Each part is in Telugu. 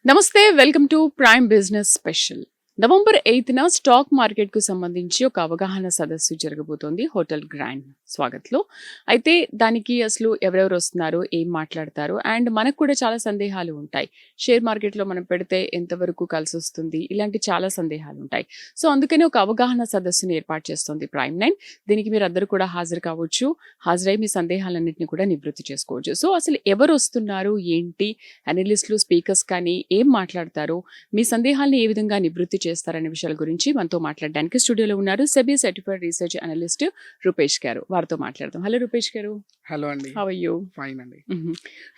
నమస్తే, welcome to prime business special. November 8న స్టాక్ మార్కెట్కు సంబంధించి ఒక అవగాహన సదస్సు జరగబోతోంది హోటల్ గ్రాండ్ స్వాగత్లో. అయితే దానికి అసలు ఎవరెవరు వస్తున్నారు, ఏం మాట్లాడతారు, అండ్ మనకు కూడా చాలా సందేహాలు ఉంటాయి. షేర్ మార్కెట్లో మనం పెడితే ఎంతవరకు కలిసి వస్తుంది, ఇలాంటి చాలా సందేహాలు ఉంటాయి. సో అందుకని ఒక అవగాహన సదస్సుని ఏర్పాటు చేస్తుంది ప్రైమ్ 9. దీనికి మీరు అందరూ కూడా హాజరు కావచ్చు, హాజరై మీ సందేహాలన్నింటినీ కూడా నివృత్తి చేసుకోవచ్చు. సో అసలు ఎవరు వస్తున్నారు, ఏంటి, అనలిస్టులు, స్పీకర్స్ కానీ ఏం మాట్లాడతారు, మీ సందేహాల్ని ఏ విధంగా నివృత్తి చేస్తారనే విషయాల గురించి మనతో మాట్లాడడానికి స్టూడియోలో ఉన్నారు SEBI certified research analyst Rupesh గారు. వారితో మాట్లాడదాం. హలో రూపేష్ గారు. హలో అండి. How are you? ఫైన్ అండి.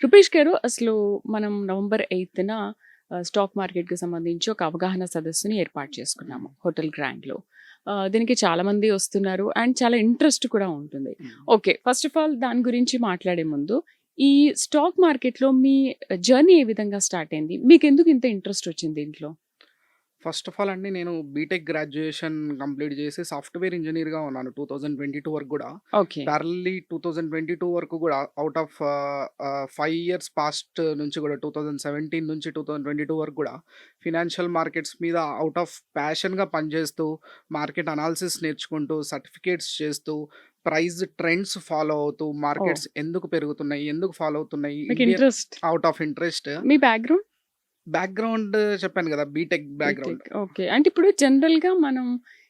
రూపేష్ గారు, అసలు మనం నవంబర్ 8న స్టాక్ మార్కెట్కి సంబంధించి ఒక అవగాహన సదస్సుని ఏర్పాటు చేసుకున్నాము హోటల్ గ్రాండ్లో. దీనికి చాలా మంది వస్తున్నారు అండ్ చాలా ఇంట్రెస్ట్ కూడా ఉంటుంది. ఓకే, ఫస్ట్ ఆఫ్ ఆల్ దాని గురించి మాట్లాడే ముందు ఈ స్టాక్ మార్కెట్లో మీ జర్నీ ఏ విధంగా స్టార్ట్ అయింది, మీకు ఎందుకు ఇంత ఇంట్రెస్ట్ వచ్చింది దీంట్లో? ఫస్ట్ ఆఫ్ ఆల్ అండి, నేను బీటెక్ గ్రాడ్యుయేషన్ కంప్లీట్ చేసి సాఫ్ట్వేర్ ఇంజనీర్గా ఉన్నాను 2022 వరకు కూడా. ఓకే. ప్యారల్లీ 2022 వరకు కూడా అవుట్ ఆఫ్ 5 ఇయర్స్ పాస్ట్ నుంచి కూడా 2017 నుంచి 2022 వరకు కూడా ఫినాన్షియల్ మార్కెట్స్ మీద అవుట్ ఆఫ్ ప్యాషన్గా పనిచేస్తూ, మార్కెట్ అనాలిసిస్ నేర్చుకుంటూ, సర్టిఫికేట్స్ చేస్తూ, ప్రైస్ ట్రెండ్స్ ఫాలో అవుతూ, మార్కెట్స్ ఎందుకు పెరుగుతున్నాయి, ఎందుకు ఫాలో అవుతున్నాయి, మీకు ఇంట్రెస్ట్. Out of interest. మీ బ్యాక్గ్రౌండ్? బ్యాక్‌గ్రౌండ్ చెప్పాను గదా! B Tech background. బీటెక్. ఓకే. అంటే ఇప్పుడు జనరల్‌గా మనం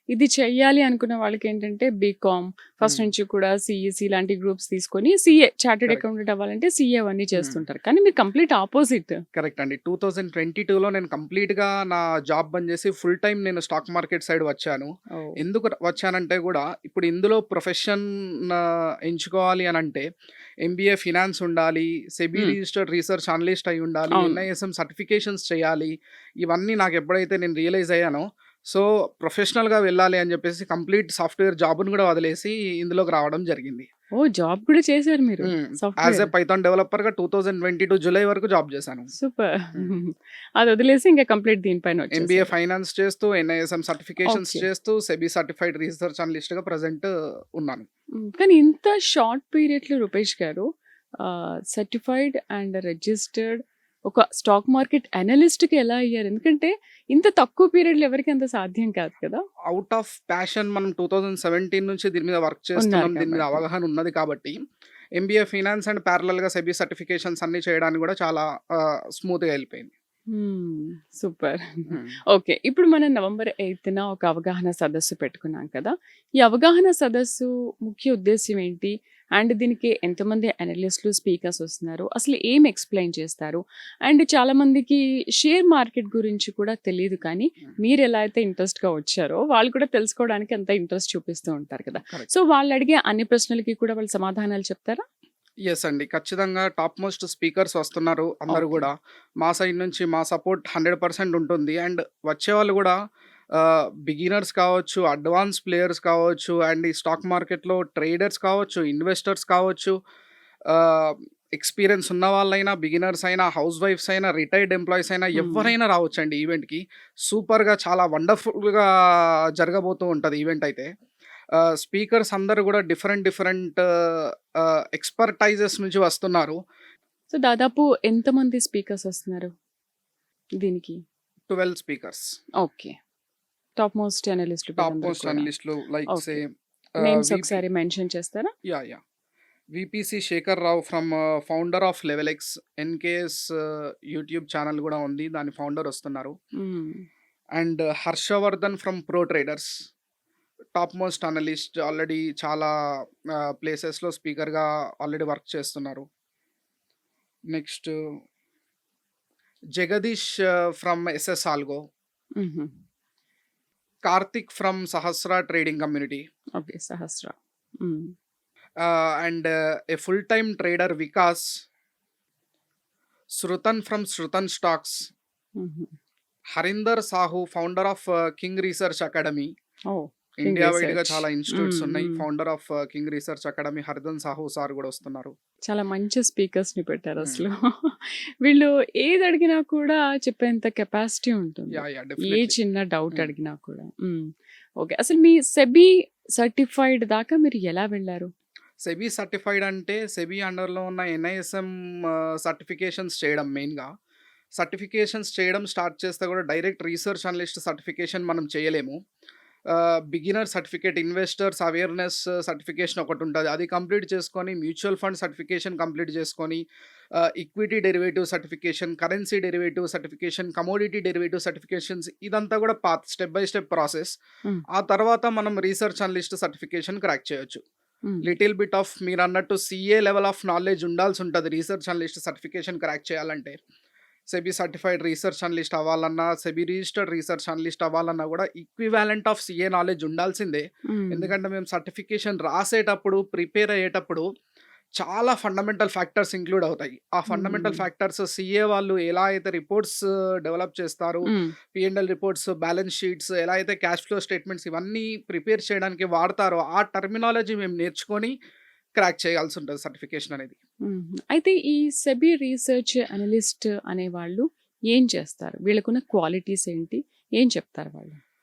ఇది చెయ్యాలి అనుకున్న వాళ్ళకేంటంటే బీకామ్ ఫస్ట్ హ్మ్. నుంచి కూడా సీఈసీ ఇలాంటి గ్రూప్స్ తీసుకొని సీఏ చార్టర్డ్ కరెక్ట్. అకౌంటెంట్ అవ్వాలంటే సీఏ అవన్నీ హ్మ్. చేస్తుంటారు. కానీ మీరు కంప్లీట్ ఆపోజిట్. కరెక్ట్ అండి. 2022లో నేను కంప్లీట్‌గా నా జాబ్ బంద్ చేసి ఫుల్ టైమ్ నేను స్టాక్ మార్కెట్ సైడ్ వచ్చాను. ఓహ్! ఎందుకు వచ్చానంటే గూడా, ఇప్పుడు ఇందులో ప్రొఫెషన్ ఎంచుకోవాలి అనంటే ఎంబీఏ ఫినాన్స్ ఉండాలి, సెబీ హ్మ్. రిజిస్టర్డ్ రీసెర్చ్ అనలిస్ట్ అయి ఉండాలి, అవును. ఎన్ఐఎస్ఎం సర్టిఫికేషన్స్ చేయాలి. ఇవన్నీ నాకు ఎప్పుడైతే నేను రియలైజ్ అయ్యానో, సో ప్రొఫెషనల్‌గా వెళ్ళాలి అని చెప్పేసి కంప్లీట్ సాఫ్ట్‌వేర్ జాబ్‌ని గూడా వదిలేసి ఇందులోకి రావడం జరిగింది. ఓహ్! జాబ్ కూడా చేశారు మీరు యాజ్ ఎ సాఫ్ట్‌వేర్. పైథాన్ డెవలపర్‌గా 2022 జులై వరకు జాబ్ చేశాను. సూపర్. హ్మ్. అది వదిలేసి ఇంకా కంప్లీట్ దీనిపైన ఎంబీఏ వచ్చేసారు. ఫైనాన్స్ చేస్తూ, ఎన్ఐఎస్ఎం సర్టిఫికేషన్స్ ఓకే. చేస్తూ, సెబీ సర్టిఫైడ్ రీసెర్చ్ అనలిస్ట్‌గా ప్రెజెంట్ ఉన్నాను. కానీ ఇంత షార్ట్ పీరియడ్‌లో రూపేష్ గారు సర్టిఫైడ్ అండ్ రిజిస్టర్డ్ ఒక స్టాక్ మార్కెట్ అనలిస్ట్‌కి ఎలా అయ్యారు? ఎందుకంటే ఇంత తక్కువ పీరియడ్‌లో ఎవరికీ అంత సాధ్యం కాదు కదా! అవుట్ ఆఫ్ ప్యాషన్ మనం 2017 నుంచి దీని మీద వర్క్ ఉన్నారు చేస్తున్నాం. దీని మీద కాబట్టి. అవగాహన ఉన్నది కాబట్టి, ఎంబీఏ ఫైనాన్స్ అండ్ ప్యారలెల్‌గా సెబీ సర్టిఫికేషన్స్ అన్నీ చేయడానికి కూడా చాలా స్మూత్‌గా ఎళ్ళిపోయింది. సూపర్. హ్మ్. ఓకే. ఇప్పుడు మనం నవంబర్ 8న ఒక అవగాహన సదస్సు పెట్టుకున్నాం కదా! ఈ అవగాహన సదస్సు ముఖ్య ఉద్దేశ్యం ఏంటి? అండ్ దీనికి ఎంతమంది అనలిస్టులు, స్పీకర్స్ వస్తున్నారు? అసలు ఏం ఎక్స్‌ప్లెయిన్ చేస్తారు? అండ్ చాలామందికి షేర్ మార్కెట్ గురించి కూడా తెలీదు, కానీ హ్మ్. మీరెలా అయితే ఇంట్రెస్ట్‌గా వచ్చారో వాళ్ళు కూడా తెలుసుకోవడానికి అంత ఇంట్రెస్ట్ చూపిస్తూ ఉంటారు కదా! కరెక్ట్. సో వాళ్ళు అడిగే అన్ని ప్రశ్నలకి కూడా వాళ్ళు సమాధానాలు చెప్తారా? యెస్ అండి. ఖచ్చితంగా టాప్ మోస్ట్ స్పీకర్స్ వస్తున్నారు అందరూ ఓకే. గూడా. మా సైడ్ నుంచి మా సపోర్ట్ 100% ఉంటుంది. అండ్ వచ్చేవాళ్ళు గూడా బిగినర్స్ కావచ్చు, అడ్వాన్స్ ప్లేయర్స్ కావచ్చు, అండ్ ఈ స్టాక్ మార్కెట్‌లో ట్రేడర్స్ కావచ్చు, ఇన్వెస్టర్స్ కావచ్చు, ఆహ్, ఎక్స్‌పీరియన్స్ ఉన్న వాళ్ళైనా, బిగినర్స్ అయినా, హౌస్ వైఫ్స్ అయినా, రిటైర్డ్ ఎంప్లాయీస్ అయినా హ్మ్. ఎవ్వరైనా రావచ్చండి ఈవెంట్‌కి. సూపర్‌గా చాలా వండర్‌ఫుల్‌గా జరగబోతూ ఉంటది ఈవెంట్ అయితే. స్పీకర్స్ అందరూ గూడా డిఫరెంట్ డిఫరెంట్ ఎక్స్‌పర్టైజెస్ నుంచి వస్తున్నారు. సో దాదాపు ఎంతమంది స్పీకర్స్ వస్తున్నారు దీనికి? 12 స్పీకర్స్. ఓకే. టాప్ మోస్ట్ అనలిస్ట్‌లు టాప్ వీళ్ళందరూ మోస్ట్ కూడా. అనలిస్ట్‌లు like say okay. Names VP ఒకసారి మెన్షన్ చేస్తారా? Yeah! VPC Shekhar Rao from founder of level X. NKS YouTube channel గూడా ఉంది. దాని ఫౌండర్ వస్తున్నారు. Hmm. And Harshavardhan from pro traders. Top most analyst, already చాలా ప్లేసెస్‌లో స్పీకర్‌గా ఆల్రెడీ వర్క్ చేస్తున్నారు. Next Jagadish from SS algo. హుహు. Karthik from Sahasra trading community. Okay. Sahasra. Hmm. And A full time trader Vikas. Shrutan from Shrutan stocks. హుహు. Harinder Sahu founder of king research academy. Oh! King India వైడ్‌గా రిసర్చ్. చాలా ఇన్‌స్టిట్యూట్స్ హ్మ్. ఉన్నాయి. Hmm. Founder of king research academy Haridhan Sahu sir గూడా వస్తున్నారు. చాలా మంచి స్పీకర్స్‌ని హ్మ్. పెట్టారసలు. వీళ్ళు ఏదడిగినా కూడా చెప్పేంత కెపాసిటీ ఉంటుంది. యాహ్! ఏ డెఫినెట్‌లీ. చిన్న డౌట్ హ్మ్. అడిగినా కూడా. ఓకే. అసలు మీ సెబీ సర్టిఫైడ్ దాకా మీరు ఎలా వెళ్లారు? సెబీ సర్టిఫైడ్ అంటే సెబీ అండర్‌లో ఉన్న ఎన్ఐఎస్ఎం సర్టిఫికేషన్స్ చేయడం మెయిన్‌గా. సర్టిఫికేషన్స్ చేయడం స్టార్ట్ చేస్తే కూడా డైరెక్ట్ రీసెర్చ్ అనలిస్ట్ సర్టిఫికేషన్ మనం చేయలేము. Beginner certificate, investors awareness certification ఒకటుంటది. అది కంప్లీట్ చేసుకొని, మ్యూచువల్ ఫండ్ సర్టిఫికేషన్ కంప్లీట్ చేసుకొని, equity derivative certification, currency derivative certification, commodity derivative certifications ఇదంతా కూడా path step by step process. హ్మ్. ఆ తర్వాత మనం రీసెర్చ్ అనలిస్ట్ సర్టిఫికేషన్ క్రాక్ చేయొచ్చు. హ్మ్. లిటిల్ బిట్ ఆఫ్ మీరన్నట్టు సీఏ లెవెల్ ఆఫ్ నాలెడ్జ్ ఉండాల్సుంటది రీసెర్చ్ అనలిస్ట్ సర్టిఫికేషన్ క్రాక్ చేయాలంటే. సెబీ సర్టిఫైడ్ రీసెర్చ్ అనలిస్ట్ అవ్వాలన్నా, సెబీ రిజిస్టర్డ్ రీసెర్చ్ అనలిస్ట్ అవ్వాలన్నా కూడా ఈక్వివాలెంట్ ఆఫ్ సీఏ నాలెడ్జ్ ఉండాల్సిందే. హ్మ్. ఎందుకంటే మేము సర్టిఫికేషన్ రాసేటప్పుడు, ప్రిపేర్ అయ్యేటప్పుడు చాలా ఫండమెంటల్ ఫ్యాక్టర్స్ ఇంక్లూడ్ అవుతాయి. ఆ ఫండమెంటల్ హ్మ్. ఫ్యాక్టర్స్ సీఏ వాళ్ళు ఎలా అయితే రిపోర్ట్స్ డెవలప్ చేస్తారు, హ్మ్. పీ&ఎల్ రిపోర్ట్స్, బ్యాలెన్స్ షీట్స్, ఎలా అయితే క్యాష్ ఫ్లో స్టేట్మెంట్స్ ఇవన్నీ ప్రిపేర్ చేయడానికి వాడతారో ఆ టర్మినాలజీ మేము నేర్చుకొని క్రాక్ చేయాల్సి ఉంటుంది సర్టిఫికేషన్ అనేది. హుహు. అయితే ఈ సెబీ రీసెర్చ్ అనలిస్ట్ అనేవాళ్ళు ఏం చేస్తారు? వీళ్ళకున్న క్వాలిటీస్ ఏంటి? ఏం చెప్తారు వాళ్ళు?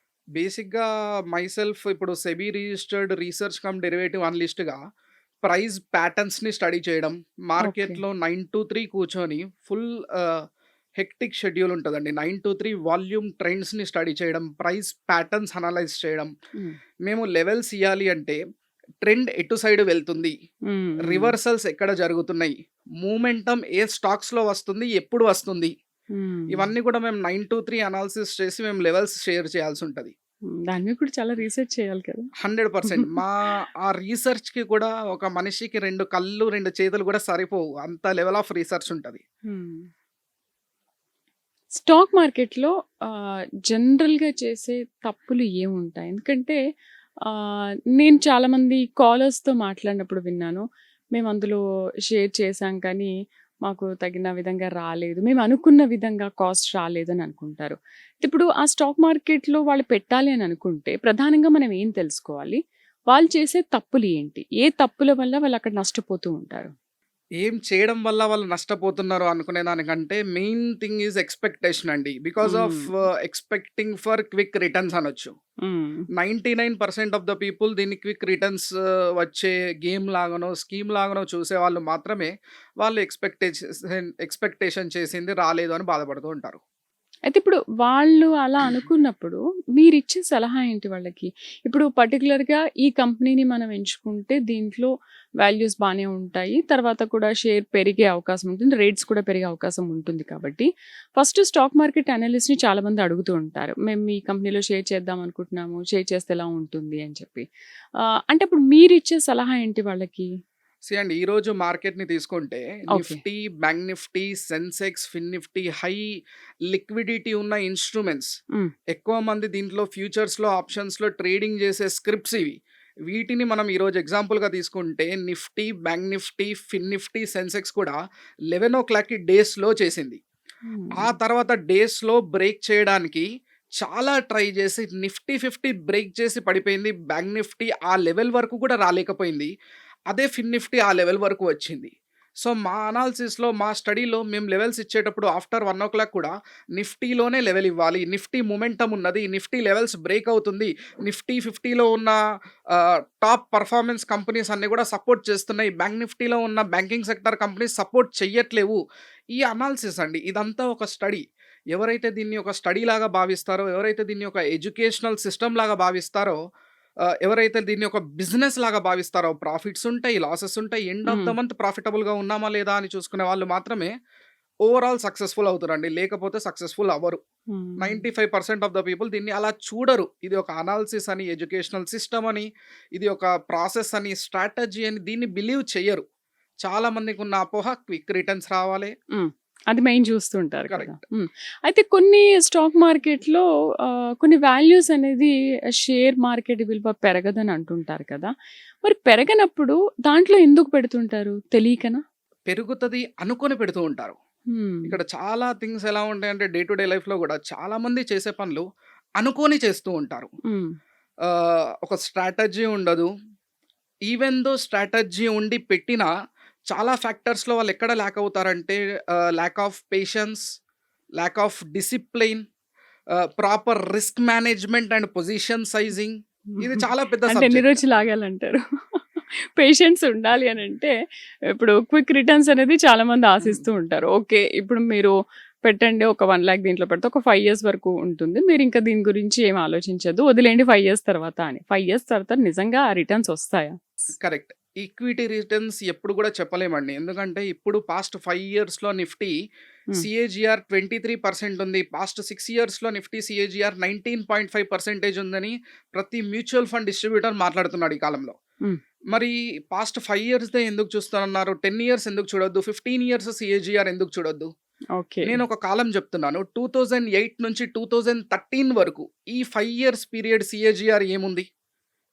బేసిక్‌గా మైసెల్ఫ్ ఇప్పుడు SEBI registered research cum derivative అనలిస్ట్‌గా ప్రైస్ ప్యాటర్న్స్‌ని స్టడీ చేయడం, ఓకే. మార్కెట్‌లో 9-3 కూర్చొని ఫుల్ హెక్టిక్ షెడ్యూల్ ఉంటదండి. 9-3 వాల్యూమ్ ట్రెండ్స్‌ని స్టడీ చేయడం, ప్రైస్ ప్యాటర్న్స్ అనలైజ్ చేయడం. హ్మ్. మేము లెవెల్స్ ఇయ్యాలి అంటే ట్రెండ్ ఎటు సైడ్ వెళ్తుంది, హ్మ్. హ్మ్. రివర్సల్స్ ఎక్కడ జరుగుతున్నాయి, మూమెంటమ్ ఏ స్టాక్స్‌లో వస్తుంది, ఎప్పుడు వస్తుంది, హ్మ్. ఇవన్నీ కూడా మేము 9-3 అనాలిసిస్ చేసి మేము లెవెల్స్ షేర్ చేయాల్సుంటది. హ్మ్. దాని మీద కూడా చాలా రీసెర్చ్ చేయాలి కదా! 100% ఆ రీసెర్చ్‌కి కూడా ఒక మనిషికి 2 కళ్ళు, 2 చేతులు కూడా సరిపోవు. అంత లెవెల్ ఆఫ్ రీసెర్చ్ ఉంటది. హ్మ్. స్టాక్ మార్కెట్‌లో జనరల్‌గా చేసే తప్పులు ఏముంటాయి? ఎందుకంటే నేను చాలామంది కాలర్స్‌తో మాట్లాడినప్పుడు విన్నాను. మేము అందులో షేర్ చేశాం కానీ, మాకు తగిన విధంగా రాలేదు. మేము అనుకున్న విధంగా కాస్ట్ రాలేదని అనుకుంటారు. ఇప్పుడు ఆ స్టాక్ మార్కెట్‌లో వాళ్ళు పెట్టాలి అని అనుకుంటే, ప్రధానంగా మనం ఏం తెలుసుకోవాలి? వాళ్ళు చేసే తప్పులు ఏంటి? ఏ తప్పుల వల్ల వాళ్ళు అక్కడ నష్టపోతూ ఉంటారు? ఏం చేయడం వల్ల వాళ్ళు నష్టపోతున్నారు అనుకునే దానికంటే మెయిన్ థింగ్ ఈజ్ ఎక్స్‌పెక్టేషన్ అండి. బికాస్ ఆఫ్ హ్మ్. ఎక్స్‌పెక్టింగ్ ఫర్ క్విక్ రిటర్న్స్ అనొచ్చు. హ్మ్. 99% ఆఫ్ ద పీపుల్ దీన్ని క్విక్ రిటర్న్స్ వచ్చే గేమ్ లాగానో, స్కీమ్ లాగానో చూసేవాళ్ళు మాత్రమే వాళ్ళు ఎక్స్‌పెక్టేషన్ చేసింది రాలేదు అని బాధపడుతూ ఉంటారు. అయితే ఇప్పుడు వాళ్ళు అలా అనుకున్నప్పుడు మీరిచ్చే సలహా ఏంటి వాళ్ళకి? ఇప్పుడు పర్టిక్యులర్‌గా ఈ కంపెనీని మనం ఎంచుకుంటే దీంట్లో వాల్యూస్ బానే ఉంటాయి. తర్వాత కూడా షేర్ పెరిగే అవకాశం ఉంటుంది. రేట్స్ కూడా పెరిగే అవకాశం ఉంటుంది కాబట్టి, ఫస్ట్ స్టాక్ మార్కెట్ అనలిస్ట్‌ని చాలామంది అడుగుతూ ఉంటారు. మేము ఈ కంపెనీలో షేర్ చేద్దాం అనుకుంటున్నాము. షేర్ చేస్తే ఎలా ఉంటుంది అని చెప్పి. అంటే అప్పుడు మీరిచ్చే సలహా ఏంటి వాళ్ళకి? అండి ఈరోజు మార్కెట్‌ని తీసుకుంటే okay. Nifty, bank Nifty, Sensex, Fin Nifty high liquidity ఉన్న ఇన్‌స్ట్రుమెంట్స్. హ్మ్. ఎక్కువ మంది దీంట్లో ఫ్యూచర్స్‌లో, ఆప్షన్స్‌లో ట్రేడింగ్ చేసే స్క్రిప్ట్స్ ఇవి. వీటిని మనం ఈరోజు ఎగ్జాంపుల్‌గా తీసుకుంటే నిఫ్టీ, బ్యాంక్ నిఫ్టీ, ఫిన్ నిఫ్టీ, సెన్సెక్స్ కూడా 11:00కి డేస్‌లో చేసింది. హ్మ్. ఆ తర్వాత డేస్‌లో బ్రేక్ చేయడానికి చాలా ట్రై చేసి నిఫ్టీ 50 బ్రేక్ చేసి పడిపోయింది. బ్యాంక్ నిఫ్టీ ఆ లెవెల్ వరకు కూడా రాలేకపోయింది. అదే ఫిన్ నిఫ్టీ ఆ లెవెల్ వరకు వచ్చింది. సో, మా అనాలిసిస్‌లో, మా స్టడీలో మేము లెవెల్స్ ఇచ్చేటప్పుడు ఆఫ్టర్ 1:00 కూడా నిఫ్టీలోనే లెవెల్ ఇవ్వాలి. నిఫ్టీ మొమెంటమ్ ఉన్నది. నిఫ్టీ లెవెల్స్ బ్రేక్ అవుతుంది. నిఫ్టీ 50లో ఉన్న టాప్ పర్ఫార్మెన్స్ కంపెనీస్ అన్నీ కూడా సపోర్ట్ చేస్తున్నాయి. బ్యాంక్ నిఫ్టీలో ఉన్న బ్యాంకింగ్ సెక్టార్ కంపెనీస్ సపోర్ట్ చెయ్యట్లేవు. ఈ అనాలిసిస్ అండి. ఇదంతా ఒక స్టడీ. ఎవరైతే దీన్ని ఒక స్టడీ లాగా భావిస్తారో, ఎవరైతే దీన్ని ఒక ఎడ్యుకేషనల్ సిస్టమ్ లాగా భావిస్తారో, ఎవరైతే దీన్ని ఒక బిజినెస్ లాగా భావిస్తారో, ప్రాఫిట్స్ ఉంటాయి, లాసెస్ ఉంటాయి. ఎండ్ ఆఫ్ ద హ్మ్. మంత్ ప్రాఫిటబుల్‌గా ఉన్నామా లేదా అని చూసుకునే వాళ్ళు మాత్రమే ఓవరాల్ సక్సెస్‌ఫుల్ అవుతారండి. లేకపోతే సక్సెస్‌ఫుల్ అవ్వరు. హ్మ్. 95% ఆఫ్ ద పీపుల్ దీన్ని అలా చూడరు. ఇది ఒక అనాలిసిస్ అని, ఎడ్యుకేషనల్ సిస్టమ్ అని, ఇది ఒక ప్రాసెస్ అని, స్ట్రాటజీ అని దీన్ని బిలీవ్ చెయ్యరు. చాలా మందికున్న అపోహ క్విక్ రిటర్న్స్ రావాలి. హ్మ్. అది మెయిన్ చూస్తుంటారు కదా! కరెక్ట్. హ్మ్. అయితే కొన్ని స్టాక్ మార్కెట్‌లో కొన్ని వాల్యూస్ అనేది షేర్ మార్కెట్ విలువ పెరగదని అంటుంటారు కదా! మరి పెరగనప్పుడు దాంట్లో ఎందుకు పెడుతుంటారు? తెలియకనా? పెరుగుతది అనుకోని పెడుతూ ఉంటారు. హ్మ్. ఇక్కడ చాలా థింగ్స్ ఎలా ఉంటాయంటే డే టు డే లైఫ్‌లో గూడా చాలామంది చేసే పనులు అనుకోని చేస్తూ ఉంటారు. హ్మ్. ఒక స్ట్రాటజీ ఉండదు. ఈవెన్ దో స్ట్రాటజీ ఉండి పెట్టినా చాలా ఫ్యాక్టర్స్‌లో వాళ్ళెక్కడ ల్యాక్ అవుతారంటే lack of patience, lack of discipline, proper risk management and position sizing. ఇది చాలా పెద్ద అంటే ఎన్ని సబ్జెక్ట్. రోజులు ఆగాలంటారు? పేషెన్స్ ఉండాలి అనంటే, ఇప్పుడు క్విక్ రిటర్న్స్ అనేది చాలామంది హ్మ్. ఆశిస్తూ ఉంటారు. ఓకే. ఇప్పుడు మీరు పెట్టండి, ఒక 1,00,000 దీంట్లో పెడితే ఒక 5 ఇయర్స్ వరకు ఉంటుంది. మీరు ఇంకా దీని గురించి ఏమి ఆలోచించొద్దు. వదిలేయండి 5 ఇయర్స్ తర్వాత అని. 5 ఇయర్స్ తర్వాత నిజంగా ఆ రిటర్న్స్ వస్తాయా? కరెక్ట్. ఈక్విటీ రిటర్న్స్ ఎప్పుడు కూడా చెప్పలేమండి. ఎందుకంటే ఇప్పుడు పాస్ట్ 5 ఇయర్స్‌లో నిఫ్టీ హ్మ్. సీఏజీఆర్ 23% ఉంది. పాస్ట్ 6 ఇయర్స్‌లో నిఫ్టీ సీఏజీఆర్ 19.5% ఉందని ప్రతి మ్యూచువల్ ఫండ్ డిస్ట్రిబ్యూటర్ మాట్లాడుతున్నాడు ఈ కాలంలో. హ్మ్. మరి పాస్ట్ 5 ఇయర్స్‌దే ఎందుకు చూస్తానన్నారు? 10 ఇయర్స్ ఎందుకు చూడొద్దు? 15 ఇయర్స్ సీఏజీఆర్ ఎందుకు చూడొద్దు? ఓకే. నేను ఒక కాలం చెప్తున్నాను. 2008 నుంచి 2013 వరకు ఈ 5 ఇయర్స్ పీరియడ్ సీఏజీఆర్ ఏముంది?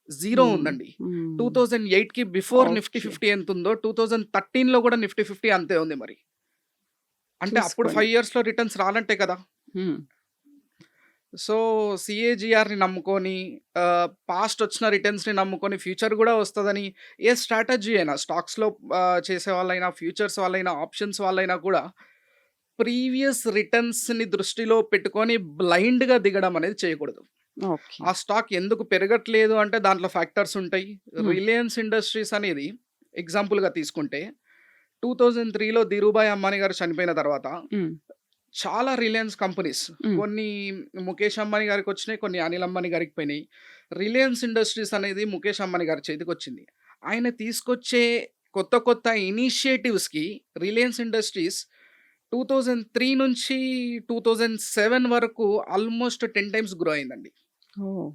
0 హ్మ్. ఉందండి. హ్మ్. 2008కి బిఫోర్ నిఫ్టీ ఓకే. 50 ఎంతుందో 2013లో కూడా నిఫ్టీ 50 అంతే ఉంది మరి. అంటే అప్పుడు చూసుకోండి. 5 ఇయర్స్‌లో రిటర్న్స్ రానట్టే కదా! హ్మ్. సో, సీఏజీఆర్‌ని నమ్ముకొని పాస్ట్ వచ్చిన రిటర్న్స్‌ని నమ్ముకొని ఫ్యూచర్ గూడా వస్తదని ఏ స్ట్రాటజీ అయినా స్టాక్స్‌లో చేసేవాళ్ళైనా, ఫ్యూచర్స్ వాళ్ళైనా, ఆప్షన్స్ వాళ్ళైనా కూడా ప్రీవియస్ రిటర్న్స్‌ని దృష్టిలో పెట్టుకొని బ్లైండ్‌గా దిగడం అనేది చేయకూడదు. ఓకే. ఆ స్టాక్ ఎందుకు పెరగట్లేదు అంటే దాంట్లో ఫ్యాక్టర్స్ ఉంటాయి. హ్మ్. రిలయన్స్ ఇండస్ట్రీస్ అనేది ఎగ్జాంపుల్‌గా తీసుకుంటే 2003లో ధీరూభాయ్ అంబానీ గారు చనిపోయిన తర్వాత హ్మ్. చాలా రిలయన్స్ కంపెనీస్ హ్మ్. కొన్ని ముఖేష్ అంబానీ గారికొచ్చినాయి. కొన్ని అనిల్ అంబానీ గారికి పోయినాయి. రిలయన్స్ ఇండస్ట్రీస్ అనేది ముఖేష్ అంబానీ గారి చేతికొచ్చింది. ఆయన తీసుకొచ్చే కొత్త కొత్త ఇనిషియేటివ్స్‌కి రిలయన్స్ ఇండస్ట్రీస్ 2003 నుంచి 2007 వరకు ఆల్మోస్ట్ 10 టైమ్స్ గ్రో అయిందండి. ఓహ్!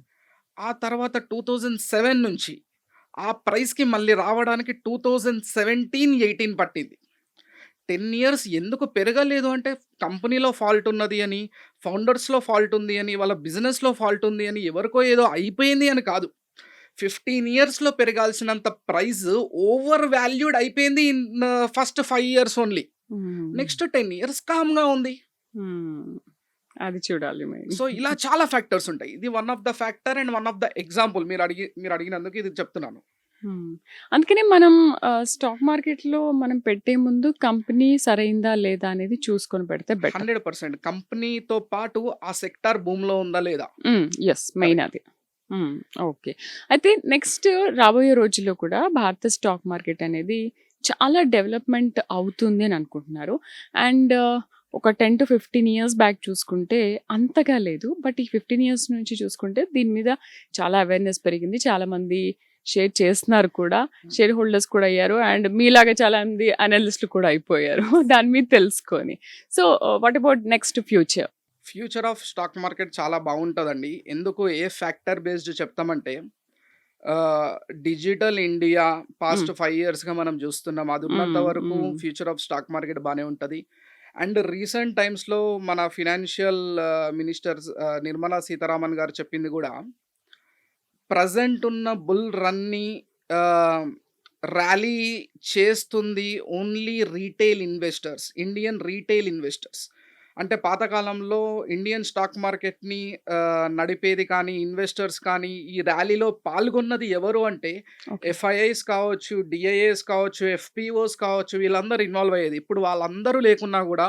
ఆ తర్వాత 2007 నుంచి ఆ ప్రైస్‌కి మళ్ళీ రావడానికి 2017, 18 పట్టింది. 10 ఇయర్స్ ఎందుకు పెరగలేదు అంటే కంపెనీలో ఫాల్ట్ ఉన్నది అని, ఫౌండర్స్‌లో ఫాల్ట్ ఉంది అని, వాళ్ళ బిజినెస్‌లో ఫాల్ట్ ఉంది అని, ఎవరికో ఏదో అయిపోయింది అని కాదు. 15 ఇయర్స్‌లో పెరగాల్సినంత ప్రైస్ ఓవర్ వాల్యూడ్ అయిపోయింది ఇన్ ఫస్ట్ 5 ఇయర్స్ ఓన్లీ. హ్మ్. నెక్స్ట్ 10 ఇయర్స్ కామ్‌గా ఉంది. హ్మ్. అది చూడాలి మరి. సో, ఇలా చాలా ఫ్యాక్టర్స్ ఉంటాయి. ఇది one of the factor and one of the example మీరు అడిగినందుకు ఇది చెప్తున్నాను. హ్మ్. అందుకనే మనం స్టాక్ మార్కెట్‌లో మనం పెట్టే ముందు కంపెనీ సరైందా లేదా అనేది చూసుకొని పెడితే బెటర్. 100% కంపెనీతో పాటు ఆ సెక్టార్ భూమిలో ఉందా లేదా? యెస్. Main correct. అది. హ్మ్. ఓకే. అయితే నెక్స్ట్ రాబోయే రోజుల్లో కూడా భారత స్టాక్ మార్కెట్ అనేది చాలా డెవలప్‌మెంట్ అవుతుంది అని అనుకుంటున్నారు. అండ్ ఒక 10-15 ఇయర్స్ బ్యాక్ చూసుకుంటే అంతగా లేదు. బట్ ఈ 15 ఇయర్స్ నుంచి చూసుకుంటే దీని మీద చాలా అవేర్‌నెస్ పెరిగింది. చాలామంది షేర్ చేస్తున్నారు కూడా. షేర్ హోల్డర్స్ కూడా అయ్యారు. అండ్ మీలాగా చాలా మంది అనలిస్ట్‌లు కూడా అయిపోయారు. దాని మీద తెలుసుకొని. So, what about next future? Future of stock market చాలా బావుంటదండి. ఎందుకు ఏ ఫ్యాక్టర్ బేస్డ్ చెప్తామంటే ఆహ్, డిజిటల్ ఇండియా హ్మ్. పాస్ట్ 5 ఇయర్స్‌గా మనం చూస్తున్నాం. అది ఉన్నంత హ్మ్. వరకు హ్మ్. ఫ్యూచర్ ఆఫ్ స్టాక్ మార్కెట్ బానే ఉంటది. అండ్ రీసెంట్ టైమ్స్‌లో మన ఫినాన్షియల్ మినిస్టర్స్ నిర్మలా సీతారామన్ గారు చెప్పింది గూడా ప్రెజెంట్ ఉన్న బుల్ రన్‌ని ఆహ్, ర్యాలీ చేస్తుంది only retail investors. Indian retail investors. అంటే పాతకాలంలో ఇండియన్ స్టాక్ మార్కెట్‌ని నడిపేది కానీ, ఇన్వెస్టర్స్ కానీ, ఈ ర్యాలీలో పాల్గొన్నది ఎవరు అంటే ఓకే. ఎఫ్ఐఐస్ కావచ్చు, డిఐఏస్ కావచ్చు, ఎఫ్‌పిఓస్ కావచ్చు వీళ్ళందరూ ఇన్వాల్వ్ అయ్యేది. ఇప్పుడు వాళ్ళందరూ లేకున్నా గూడా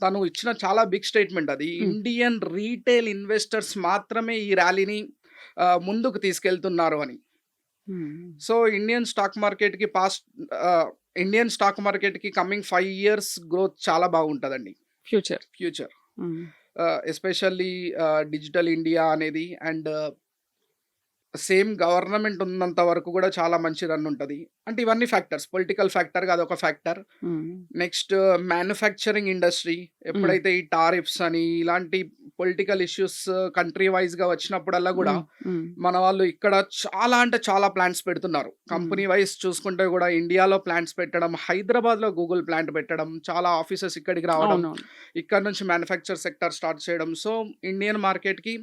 తను ఇచ్చిన చాలా బిగ్ స్టేట్మెంట్ అది. హ్మ్. ఇండియన్ రీటైల్ ఇన్వెస్టర్స్ మాత్రమే ఈ ర్యాలీని ముందుకు తీసుకెళ్తున్నారు అని. హ్మ్. సో, ఆహ్, ఇండియన్ స్టాక్ మార్కెట్‌కి కమింగ్ 5 ఇయర్స్ గ్రోత్ చాలా బాగుంటదండి. ఫ్యూచర్. ఫ్యూచర్. హ్మ్. ఎస్పెషల్లీ డిజిటల్ ఇండియా అనేది అండ్ సేమ్ గవర్నమెంట్ ఉన్నంత వరకు గూడా చాలా మంచి రన్ ఉంటది. అంటే ఇవన్నీ ఫ్యాక్టర్స్. పొలిటికల్ ఫ్యాక్టర్‌గా అదొక ఫ్యాక్టర్. హ్మ్. నెక్స్ట్ మ్యానుఫ్యాక్చరింగ్ ఇండస్ట్రీ హ్మ్. ఎప్పుడైతే ఈ టారిఫ్స్ అని ఇలాంటి పొలిటికల్ ఇష్యూస్ కంట్రీ వైస్‌గా వచ్చినప్పుడల్లా గూడా హ్మ్. హ్మ్. మన వాళ్ళు ఇక్కడ చాలా అంటే చాలా ప్లాంట్స్ పెడుతున్నారు. హ్మ్. కంపెనీ వైస్ చూసుకుంటే గూడా ఇండియాలో ప్లాంట్స్ పెట్టడం, హైదరాబాద్‌లో గూగుల్ ప్లాంట్ పెట్టడం, చాలా ఆఫీసెస్ ఇక్కడికి రావడం, అవునవును. ఇక్కడ నుంచి మ్యానుఫ్యాక్చర్ సెక్టార్ స్టార్ట్ చేయడం. సో, ఇండియన్ మార్కెట్‌కి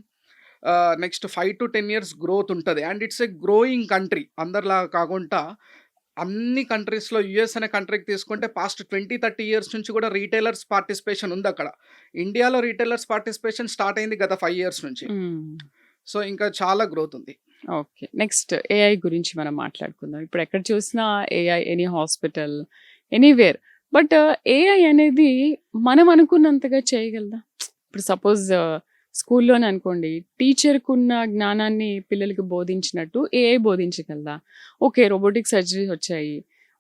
నెక్స్ట్ 5-10 ఇయర్స్ గ్రోత్ ఉంటది. And it's a growing country. అందరిలాగా కాకుండా అన్ని కంట్రీస్‌లో యూఎస్ అనే కంట్రీకి తీసుకుంటే పాస్ట్ 20, 30 ఇయర్స్ నుంచి కూడా రీటైలర్స్ పార్టిసిపేషన్ ఉందక్కడ. ఇండియాలో రీటైలర్స్ పార్టిసిపేషన్ స్టార్ట్ అయింది గత 5 ఇయర్స్ నుంచి. హ్మ్. సో, ఇంకా చాలా గ్రోత్ ఉంది. ఓకే. నెక్స్ట్ ఏఐ గురించి మనం మాట్లాడుకుందాం. ఇప్పుడు ఎక్కడ చూసినా AI, any hospital, anywhere. But AI అనేది మనం అనుకున్నంతగా చేయగలదా? ఇప్పుడు సపోజ్ స్కూల్లోనే అనుకోండి. టీచర్‌కున్న జ్ఞానాన్ని పిల్లలకి బోధించినట్టు ఏఐ బోధించగలదా? ఓకే. రోబోటిక్ సర్జరీస్ వచ్చాయి.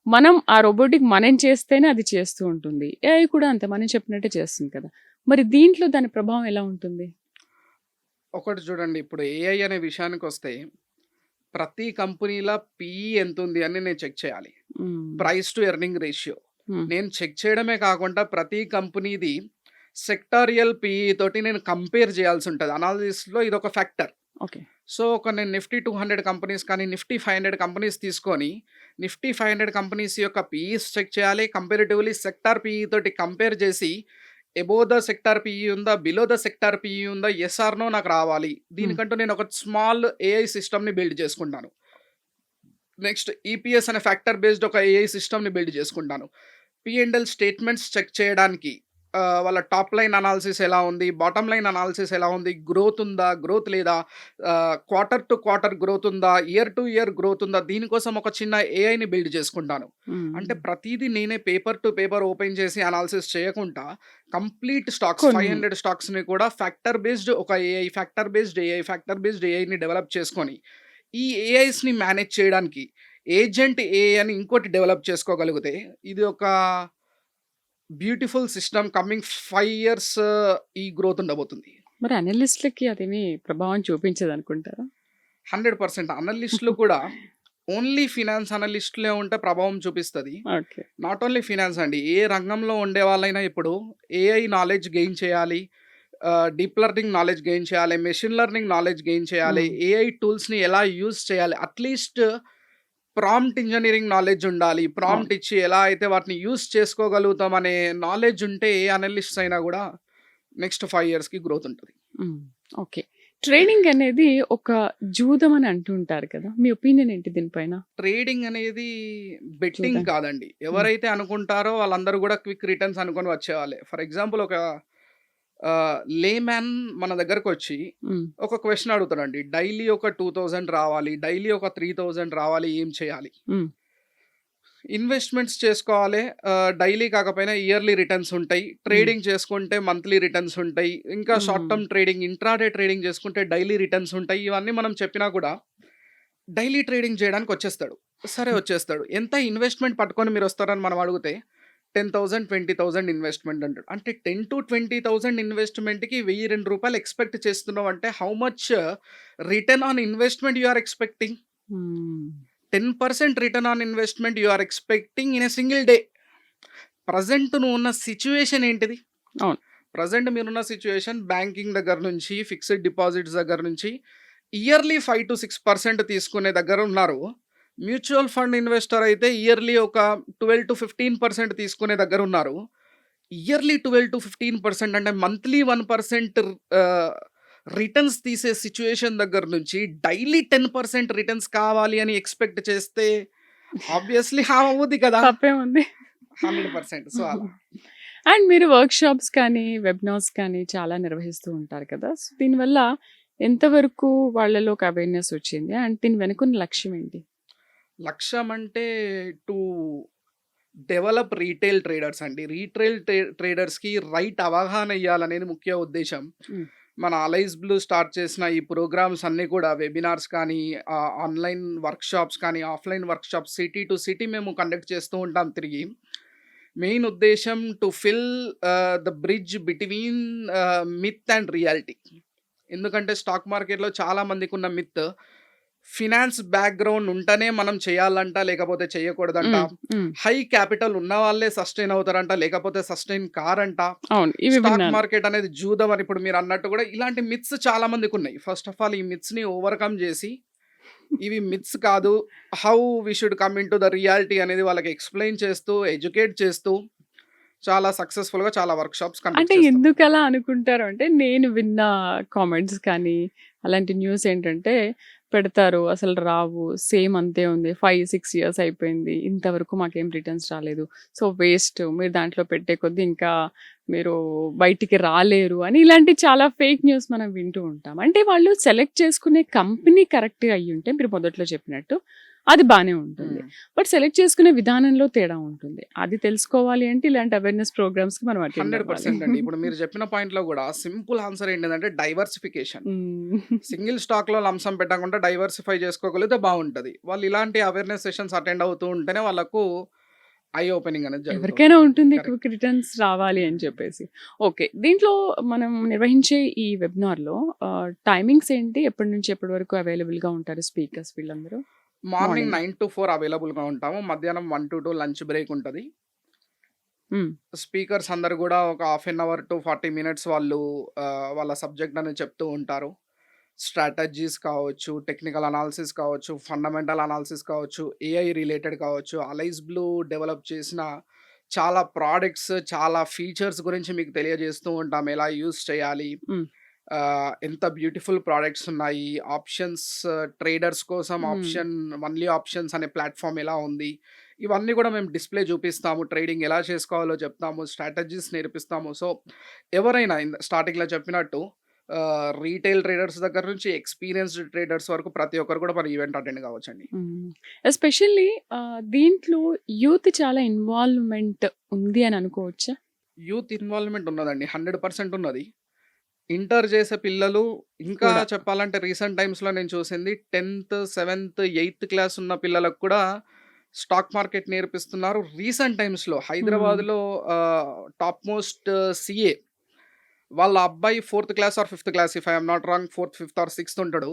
మనం ఆ రోబోటిక్ మనం చేస్తేనే అది చేస్తూ ఉంటుంది. ఏఐ కూడా అంతే మనం చెప్పినట్టే చేస్తుంది కదా! మరి దీంట్లో దాని ప్రభావం ఎలా ఉంటుంది? ఒకటి చూడండి, ఇప్పుడు ఏఐ అనే విషయానికొస్తే ప్రతి కంపెనీల పీఈ ఎంతుంది అని నేను చెక్ చేయాలి. హ్మ్. Price to earning ratio. హ్మ్. నేను చెక్ చేయడమే కాకుండా ప్రతి కంపెనీది సెక్టారియల్ పీఈ తోటి నేను కంపేర్ చేయాల్సి ఉంటది. అనాలిసిస్‌లో ఇదొక ఫ్యాక్టర్. ఓకే. సో, నేను నిఫ్టీ 200 కంపెనీస్ కానీ, నిఫ్టీ 500 కంపెనీస్ తీసుకొని, నిఫ్టీ 500 కంపెనీస్ యొక్క పీఈస్ చెక్ చేయాలి. కంపారిటివ్‌లీ సెక్టార్ పీఈ తోటి కంపేర్ చేసి, అబోవ్ ద సెక్టార్ పీఈ ఉందా? బిలో ద సెక్టార్ పీఈ ఉందా? యెస్ ఆర్ నో నాకు రావాలి. హ్మ్. దీనికంటూ నేను ఒక స్మాల్ ఏఐ సిస్టమ్‌ని బిల్డ్ చేసుకుంటాను. నెక్స్ట్ ఈపీఎస్ అనే ఫ్యాక్టర్ బేస్డ్ ఒక ఏఐ సిస్టమ్‌ని బిల్డ్ చేసుకుంటాను. P and L statements check చేయడానికి వాళ్ళ టాప్ లైన్ అనాలిసిస్ ఎలా ఉంది? బాటమ్ లైన్ అనాలిసిస్ ఎలా ఉంది? గ్రోత్ ఉందా? గ్రోత్ లేదా? క్వార్టర్ టు క్వార్టర్ గ్రోత్ ఉందా? ఇయర్ టు ఇయర్ గ్రోత్ ఉందా? దీనికోసం ఒక చిన్న ఏఐని బిల్డ్ చేసుకుంటాను. అంటే హ్మ్. ప్రతీదీ నేనే పేపర్ టు పేపర్ ఓపెన్ చేసి అనాలిసిస్ చేయకుండా కంప్లీట్ స్టాక్స్ కొన్ని 500 స్టాక్స్‌ని కూడా ఫ్యాక్టర్ బేస్డ్ ఒక ఏఐ, ఫ్యాక్టర్ బేస్డ్ ఏఐని డెవలప్ చేసుకొని, ఈ ఏఐస్‌ని మేనేజ్ చేయడానికి ఏజెంట్ ఏఐ అని ఇంకోటి డెవలప్ చేసుకోగలిగితే, ఇది ఒక బ్యూటిఫుల్ సిస్టమ్ కమింగ్ 5 ఇయర్స్ ఈ గ్రోత్ ఉండబోతుంది. మరి అనలిస్ట్‌లకి అదేమి ప్రభావం చూపించదనుకుంటారా? 100% అనలిస్ట్‌లు కూడా ఓన్లీ ఫినాన్స్ అనలిస్ట్‌లే ఉంటే ప్రభావం చూపిస్తది. ఓకే. నాట్ ఓన్లీ ఫినాన్స్ అండి. ఏ రంగంలో ఉండేవాళ్ళైనా ఇప్పుడు ఏఐ నాలెడ్జ్ గెయిన్ చేయాలి. డీప్ లెర్నింగ్ నాలెడ్జ్ గెయిన్ చేయాలి. మెషిన్ లెర్నింగ్ నాలెడ్జ్ గెయిన్ చేయాలి. హ్మ్. ఏఐ టూల్స్‌ని ఎలా యూజ్ చేయాలి. అట్‌లీస్ట్ ప్రాంప్ట్ ఇంజినీరింగ్ నాలెడ్జ్ ఉండాలి. అవును. ప్రాంప్ట్ ఇచ్చి ఎలా అయితే వాటిని యూజ్ చేసుకోగలుగుతాం అనే నాలెడ్జ్ ఉంటే ఏ అనలిస్ట్ అయినా గూడా నెక్స్ట్ 5 ఇయర్స్‌కి గ్రోత్ ఉంటది. హ్మ్. ఓకే. ట్రేడింగ్ అనేది ఒక జూదం అని అంటుంటారు కదా! మీ ఒపీనియన్ ఏంటి దీనిపైన? ట్రేడింగ్ అనేది బెట్టింగ్ జూదం. కాదండి. హ్మ్. ఎవరైతే అనుకుంటారో వాళ్ళందరూ గూడా క్విక్ రిటర్న్స్ అనుకోని వచ్చేవాళ్ళే. ఫర్ ఎగ్జాంపుల్ ఒక లేమ్యాన్ మన దగ్గరకొచ్చి హ్మ్. ఒక క్వెషన్ అడుగుతాడండి. డైలీ ఒక 2000 రావాలి. డైలీ ఒక 3000 రావాలి. ఏం చేయాలి? హ్మ్. ఇన్వెస్ట్‌మెంట్స్ చేసుకోవాలి. డైలీ కాకపోయినా ఇయర్‌లీ రిటర్న్స్ ఉంటాయి. హ్మ్. ట్రేడింగ్ చేసుకుంటే మంత్లీ రిటర్న్స్ ఉంటాయి. ఇంకా షార్ట్ హ్మ్. టర్మ్ ట్రేడింగ్, ఇంట్రాడే ట్రేడింగ్ చేసుకుంటే డైలీ రిటర్న్స్ ఉంటాయి. ఇవన్నీ మనం చెప్పినా కూడా డైలీ ట్రేడింగ్ చేయడానికి వచ్చేస్తాడు. సరే వచ్చేస్తాడు. ఎంత ఇన్వెస్ట్‌మెంట్ పట్టుకొని మీరొస్తారని మనం అడిగితే 10,000, 20,000 ఇన్వెస్ట్‌మెంట్ అంటాడు. అంటే 10,000-20,000 ఇన్వెస్ట్‌మెంట్‌కి రూ. 1000, 2 ఎక్స్‌పెక్ట్ చేస్తున్నావు అంటే how much return on investment you are expecting? Hmm. 10% return on investment you are expecting in a single day. Present నువ్వున్న సిట్యుయేషన్ ఏంటిది? అవును. ప్రెజెంట్ మీరున్న సిట్యుయేషన్ బ్యాంకింగ్ దగ్గర నుంచి, ఫిక్స్డ్ డిపాజిట్స్ దగ్గర నుంచి ఇయర్‌లీ 5-6% తీసుకునే దగ్గర ఉన్నారు. మ్యూచువల్ ఫండ్ ఇన్వెస్టర్ అయితే ఇయర్‌లీ ఒక 12-15% తీసుకునే దగ్గర ఉన్నారు. ఇయర్‌లీ 12-15% అంటే మంత్లీ 1% ఆహ్, రిటర్న్స్ తీసే సిట్యుయేషన్ దగ్గర నుంచి డైలీ 10% రిటర్న్స్ కావాలి అని ఎక్స్‌పెక్ట్ చేస్తే ఆబ్వియస్‌లీ అవ్వుద్ది కదా! తప్పేముంది? 100%. సో, అలా. అండ్ మీరు వర్క్‌షాప్స్ కానీ, వెబినార్స్ కానీ చాలా నిర్వహిస్తూ ఉంటారు కదా! సో, దీనివల్ల ఎంతవరకు వాళ్ళలో ఒక అవేర్‌నెస్ వచ్చింది? అండ్ దీని వెనుకున్న లక్ష్యం ఏంటి? లక్ష్యం అంటే టు డెవలప్ రీటైల్ ట్రేడర్స్ అండి. రీటైల్ ట్రేడర్స్‌కి రైట్ అవగాహన ఇయ్యాలనేది ముఖ్య ఉద్దేశ్యం. హ్మ్. మన అలైస్ బ్లూ స్టార్ట్ చేసిన ఈ ప్రోగ్రామ్స్ అన్నీ కూడా వెబినార్స్ కానీ, ఆన్‌లైన్ వర్క్‌షాప్స్ కానీ, offline workshops city to city మేము కండక్ట్ చేస్తూ ఉంటాం తిరిగి. మెయిన్ ఉద్దేశ్యం to fill the bridge between myth and reality. ఎందుకంటే స్టాక్ మార్కెట్‌లో చాలా మందికున్న మిత్ ఫినాన్స్ బ్యాక్‌గ్రౌండ్ ఉంటేనే మనం చేయాలంట, లేకపోతే చేయకూడదంట. హ్మ్. హ్మ్. హై క్యాపిటల్ ఉన్న వాళ్ళే సస్టైన్ అవుతారంట, లేకపోతే సస్టైన్ కారంట. అవును. ఇవి స్టాక్ విన్నాను. మార్కెట్ అనేది జూదం అని ఇప్పుడు మీరన్నట్టు కూడా ఇలాంటి మిత్స్ చాలా మందికున్నాయి. ఫస్ట్ ఆఫ్ ఆల్ ఈ మిత్స్‌ని ఓవర్‌కమ్ చేసి, ఇవి మిత్స్ కాదు. How we should come into the reality అనేది వాళ్ళకి ఎక్స్‌ప్లెయిన్ చేస్తూ, ఎడ్యుకేట్ చేస్తూ చాలా సక్సెస్‌ఫుల్‌గా చాలా వర్క్‌షాప్స్ అంటే కండక్ట్ చేస్తాం. ఎందుకలా అనుకుంటారు అంటే, నేను విన్న కామెంట్స్ కానీ, అలాంటి న్యూస్ ఏంటంటే, పెడతారు అసలు రావు. సేమ్ అంతే ఉంది. 5, 6 ఇయర్స్ అయిపోయింది. ఇంతవరకు మాకేం రిటర్న్స్ రాలేదు. So, waste. మీరు దాంట్లో పెట్టే కొద్దీ ఇంకా మీరు బయటికి రాలేరు అని ఇలాంటి చాలా ఫేక్ న్యూస్ మనం వింటూ ఉంటాం. అంటే వాళ్ళు సెలెక్ట్ చేసుకునే కంపెనీ కరెక్ట్‌గా అయ్యుంటే మీరు మొదట్లో చెప్పినట్టు అది బానే ఉంటుంది. హ్మ్. బట్ సెలెక్ట్ చేసుకునే విధానంలో తేడా ఉంటుంది. అది తెలుసుకోవాలి అంటే ఇలాంటి అవేర్‌నెస్ ప్రోగ్రామ్స్‌కి మనం అటెండ్ అవ్వాలి. 100% అండి. ఇప్పుడు మీరు చెప్పిన పాయింట్‌లో గూడా సింపుల్ ఆన్సర్ ఏంటిదంటే డైవర్సిఫికేషన్. హ్మ్. సింగిల్ స్టాక్‌లో లంప్ పెట్టకుండా డైవర్సిఫై చేసుకోగలిగితే బావుంటది. వాళ్ళు ఇలాంటి అవేర్‌నెస్ సెషన్స్ అటెండ్ అవుతూ ఉంటేనే వాళ్ళకు ఐ ఓపెనింగ్ అనేది జరుగుతుంది. ఎవరికైనా ఉంటుంది కరెక్ట్. క్విక్ రిటర్న్స్ రావాలి అని చెప్పేసి. ఓకే. దీంట్లో మనం నిర్వహించే ఈ వెబినార్‌లో టైమింగ్స్ ఏంటి? ఎప్పటి నుంచి ఎప్పటి వరకు అవైలబుల్‌గా ఉంటారు స్పీకర్స్ వీళ్ళందరూ? Morning morning. 9-4 అవైలబుల్‌గా ఉంటాము. మధ్యాహ్నం 1-2 లంచ్ బ్రేక్ ఉంటది. హ్మ్. స్పీకర్స్ అందరూ గూడా ఒక half an hour to 40 minutes వాళ్ళు వాళ్ళ సబ్జెక్ట్ అనేది చెప్తూ ఉంటారు. స్ట్రాటజీస్ కావచ్చు, టెక్నికల్ అనాలిసిస్ కావచ్చు, ఫండమెంటల్ అనాలిసిస్ కావచ్చు, ఏఐ రిలేటెడ్ కావచ్చు, అలైస్ బ్లూ డెవలప్ చేసిన చాలా ప్రాడక్ట్స్, చాలా ఫీచర్స్ గురించి మీకు తెలియజేస్తూ ఉంటాం. ఎలా యూజ్ చేయాలి? హ్మ్. ఎంత బ్యూటిఫుల్ ప్రాడక్ట్స్ ఉన్నాయి. ఆప్షన్స్ ట్రేడర్స్ కోసం హ్మ్. వన్లీ ఆప్షన్స్ అనే ప్లాట్‌ఫార్మ్ ఎలా ఉంది? ఇవన్నీ గూడా మేము డిస్‌ప్లే చూపిస్తాము. ట్రేడింగ్ ఎలా చేసుకోవాలో చెప్తాము. స్ట్రాటజీస్ నేర్పిస్తాము. సో, ఎవరైనా స్టార్టింగ్‌లో చెప్పినట్టు రీటైల్ ట్రేడర్స్ దగ్గర నుంచి ఎక్స్‌పీరియన్స్‌డ్ ట్రేడర్స్ వరకు ప్రతి ఒక్కరు కూడా మన ఈవెంట్ అటెండ్ కావచ్చండి. హ్మ్. ఎస్పెషల్లీ దీంట్లో యూత్ చాలా ఇన్వాల్వ్‌మెంట్ ఉంది అని అనుకోవచ్చా? యూత్ ఇన్వాల్వ్‌మెంట్ ఉన్నదండి. 100% ఉన్నది. ఇంటర్ చేసే పిల్లలు ఇంకా కూడా. చెప్పాలంటే రీసెంట్ టైమ్స్‌లో నేను చూసింది 10థ్, 7థ్, 8థ్ క్లాస్ ఉన్న పిల్లలకు కూడా స్టాక్ మార్కెట్ నేర్పిస్తున్నారు. రీసెంట్ టైమ్స్‌లో హ్మ్. హైదరాబాద్‌లో టాప్ మోస్ట్ సీఏ వాళ్ళ అబ్బాయి 4థ్ క్లాస్ ఆర్ 5థ్ class if I am not wrong 4థ్, 5థ్ ఆర్ 6థ్ ఉంటాడు.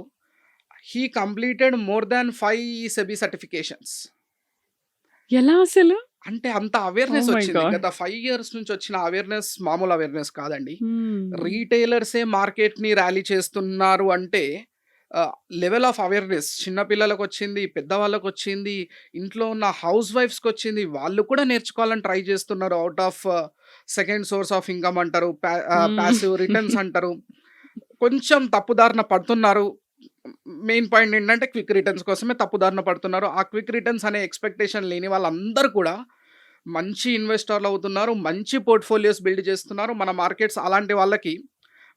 He completed more than 5 SEBI certifications. ఎలా అసలు? అంటే అంత ఓహ్ అవేర్‌నెస్ మై వచ్చింది. గాడ్! గత 5 ఇయర్స్ నుంచి వచ్చిన అవేర్‌నెస్ మామూలు అవేర్‌నెస్ కాదండి. హ్మ్. రీటైలర్సే మార్కెట్‌ని ర్యాలీ చేస్తున్నారు అంటే లెవెల్ ఆఫ్ అవేర్‌నెస్ చిన్న పిల్లలకొచ్చింది, పెద్దవాళ్ళకొచ్చింది, ఇంట్లో ఉన్న హౌస్ వైఫ్స్‌కొచ్చింది. వాళ్ళు కూడా నేర్చుకోవాలని ట్రై చేస్తున్నారు. Out of second source of income అంటారు. హ్మ్. పాసివ్ రిటర్న్స్ అంటారు. కొంచెం తప్పుదారిన పడుతున్నారు. మెయిన్ పాయింట్ ఏంటంటే క్విక్ రిటర్న్స్ కోసమే తప్పుదారిన పడుతున్నారు. ఆ క్విక్ రిటర్న్స్ అనే ఎక్స్‌పెక్టేషన్ లేని వాళ్ళందరూ కూడా మంచి ఇన్వెస్టర్‌లు అవుతున్నారు. మంచి పోర్ట్‌ఫోలియోస్ బిల్డ్ చేస్తున్నారు. మన మార్కెట్స్ అలాంటి వాళ్ళకి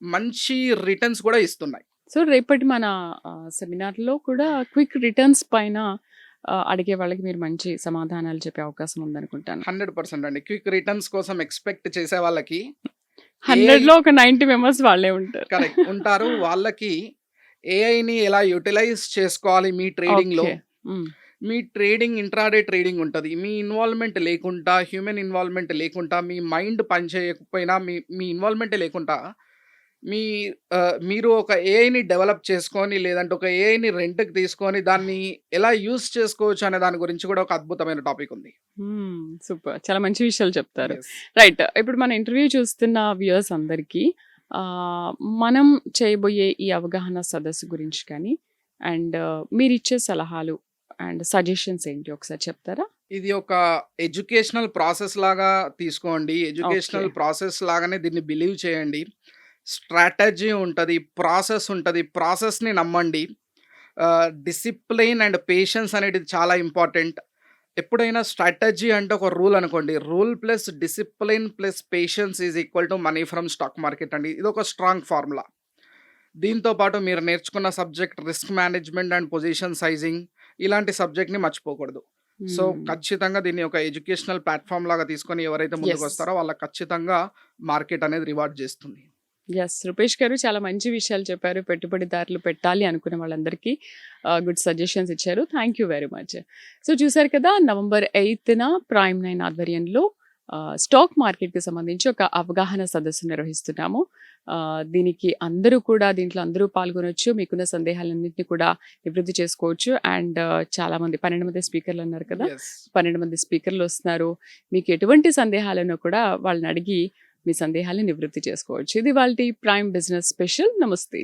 మంచి రిటర్న్స్ కూడా ఇస్తున్నాయి. సో, రేపటి మన సెమినార్‌లో కూడా క్విక్ రిటర్న్స్ పైన అడిగే వాళ్ళకి మీరు మంచి సమాధానాలు చెప్పే అవకాశం ఉందనుకుంటాను. 100% అండి. క్విక్ రిటర్న్స్ కోసం ఎక్స్‌పెక్ట్ చేసే వాళ్ళకి ఏఐ 100లో ఒక 90 మెంబర్స్ వాళ్ళే ఉంటారు. కరెక్ట్ ఉంటారు. వాళ్ళకి ఏఐని ఎలా యుటిలైజ్ చేసుకోవాలి మీ ట్రేడింగ్‌లో. ఓకే. హ్మ్. మీ ట్రేడింగ్ ఇంట్రాడే ట్రేడింగ్ ఉంటది. మీ ఇన్వాల్వ్‌మెంట్ లేకుండా, హ్యూమన్ ఇన్వాల్వ్‌మెంట్ లేకుండా, మీ మైండ్ పని చేయకపోయినా, మీ మీ ఇన్వాల్వ్‌మెంటే లేకుండా, మీ మీరు ఒక ఏఐని డెవలప్ చేసుకొని, లేదంటే ఒక ఏఐని రెంట్‌కి తీసుకొని, దాన్ని ఎలా యూజ్ చేసుకోవచ్చు అనే దాని గురించి కూడా ఒక అద్భుతమైన టాపిక్ ఉంది. సూపర్. చాలా మంచి విషయాలు చెప్తారు. యెస్. రైట్. ఇప్పుడు మన ఇంటర్వ్యూ చూస్తున్న వ్యూయర్స్ అందరికీ ఆహ్, మనం చేయబోయే ఈ అవగాహన సదస్సు గురించి కానీ, అండ్ మీరిచ్చే సలహాలు అండ్ సజెషన్స్ ఏంటి ఒకసారి చెప్తారా? ఇది ఒక ఎడ్యుకేషనల్ ప్రాసెస్ లాగా తీసుకోండి. ఓకే. ఎడ్యుకేషనల్ ప్రాసెస్ లాగానే దీన్ని బిలీవ్ చేయండి. స్ట్రాటజీ ఉంటది. ప్రాసెస్ ఉంటది. ప్రాసెస్‌ని నమ్మండి. డిసిప్లిన్ అండ్ పేషెన్స్ అనేటిది చాలా ఇంపార్టెంట్. ఎప్పుడైనా స్ట్రాటజీ అంటే ఒక రూల్ అనుకోండి. Rule plus discipline plus patience is equal to money from stock market అండి. ఇదొక స్ట్రాంగ్ ఫార్ములా. దీంతో పాటు మీరు నేర్చుకున్న subject risk management and position sizing ఇలాంటి సబ్జెక్ట్‌ని మర్చిపోకూడదు. సో, హ్మ్. ఖచ్చితంగా దీన్ని ఒక ఎడ్యుకేషనల్ ప్లాట్‌ఫార్మ్ లాగా తీసుకొని ఎవరైతే యెస్. ముందుకొస్తారో వాళ్ళకి ఖచ్చితంగా మార్కెట్ అనేది రివార్డ్ చేస్తుంది. యెస్. రూపేష్ గారు చాలా మంచి విషయాలు చెప్పారు. పెట్టుబడిదారులు పెట్టాలి అనుకునే వాళ్ళందరికీ గుడ్ సజెషన్స్ ఇచ్చారు. Thank you very much. So, చూసారు కదా నవంబర్ 8న ప్రైమ్ 9 ఆధ్వర్యంలో స్టాక్ మార్కెట్‌కి సంబంధించి ఒక అవగాహన సదస్సు నిర్వహిస్తున్నాము. దీనికి దీంట్లో అందరూ పాల్గొనొచ్చు. మీకున్న సందేహాలన్నింటినీ కూడా నివృత్తి చేసుకోవచ్చు. అండ్ చాలామంది 12 మంది స్పీకర్లు అన్నారు కదా! యెస్. 12 మంది స్పీకర్లు వస్తున్నారు. మీకు ఎటువంటి సందేహాలున్నా కూడా వాళ్ళని అడిగి మీ సందేహాలను నివృత్తి చేసుకోవచ్చు. ఇది ఇవాల్టి ప్రైమ్ బిజినెస్ స్పెషల్. నమస్తే.